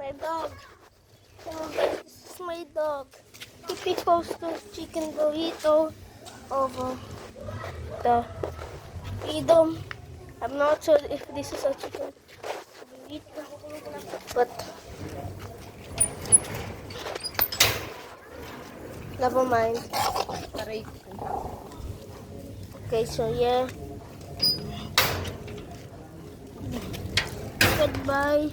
my dog. Oh, guys, this is my dog. He posted chicken burrito over the freedom. I'm not sure if this is a chicken burrito, but never mind. Okay, so yeah. Goodbye.